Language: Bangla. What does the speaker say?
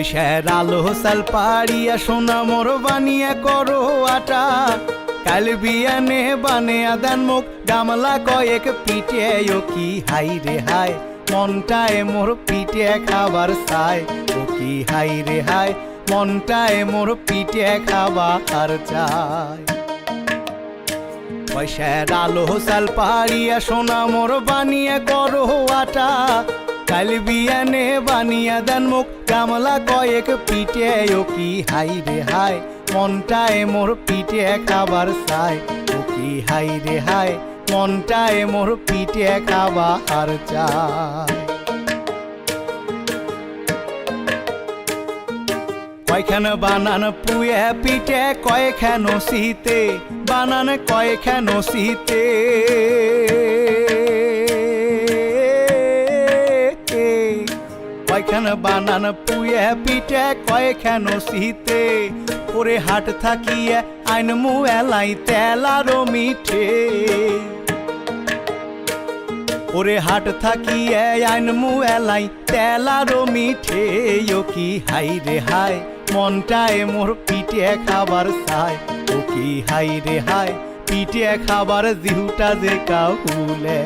পয়সার আলো সাল পাড়িয়া সোনা মোর বানিয়া করো আটা কাল বিয়ানে বানিয়া দেন মুখ গামলা কয়েক পিঠে ও কি হাই রে হাই মনটায় মোর পিঠে খাবার চাই ও কি হাই রে হাই মনটায় মোর পিঠে খাবার চাই পয়সার আলো সাল পাড়িয়া সোনা মোর বানিয়া করো আটা কাল বিয়ানে বানিয়া দেন মুখ গামলা কয়েক পিঠে ও কি হাই রে হাই মনটায় মোর পিঠে খাবার চাই ও কি হাই রে হাই মনটায় মোর পিঠে খাবার চাই কয়খান বানান পুয়ে পিঠে কয়খান শীতে বানান কয়খান শীতে কয়খান বানান পুয়ে পিঠে কয়খান শীতে ওরে হাট থাকিয়ে আইন মুএলাই তেলারো মিঠে ওরে হাট থাকিয়ে আইন মুএলাই তেলারো মিঠে ও কি হাই রে হাই মনটায় মোর পিঠে খাবার চাই ও কি হাই রে হাই পিঠে খাবার জিহুটা যে কাউলে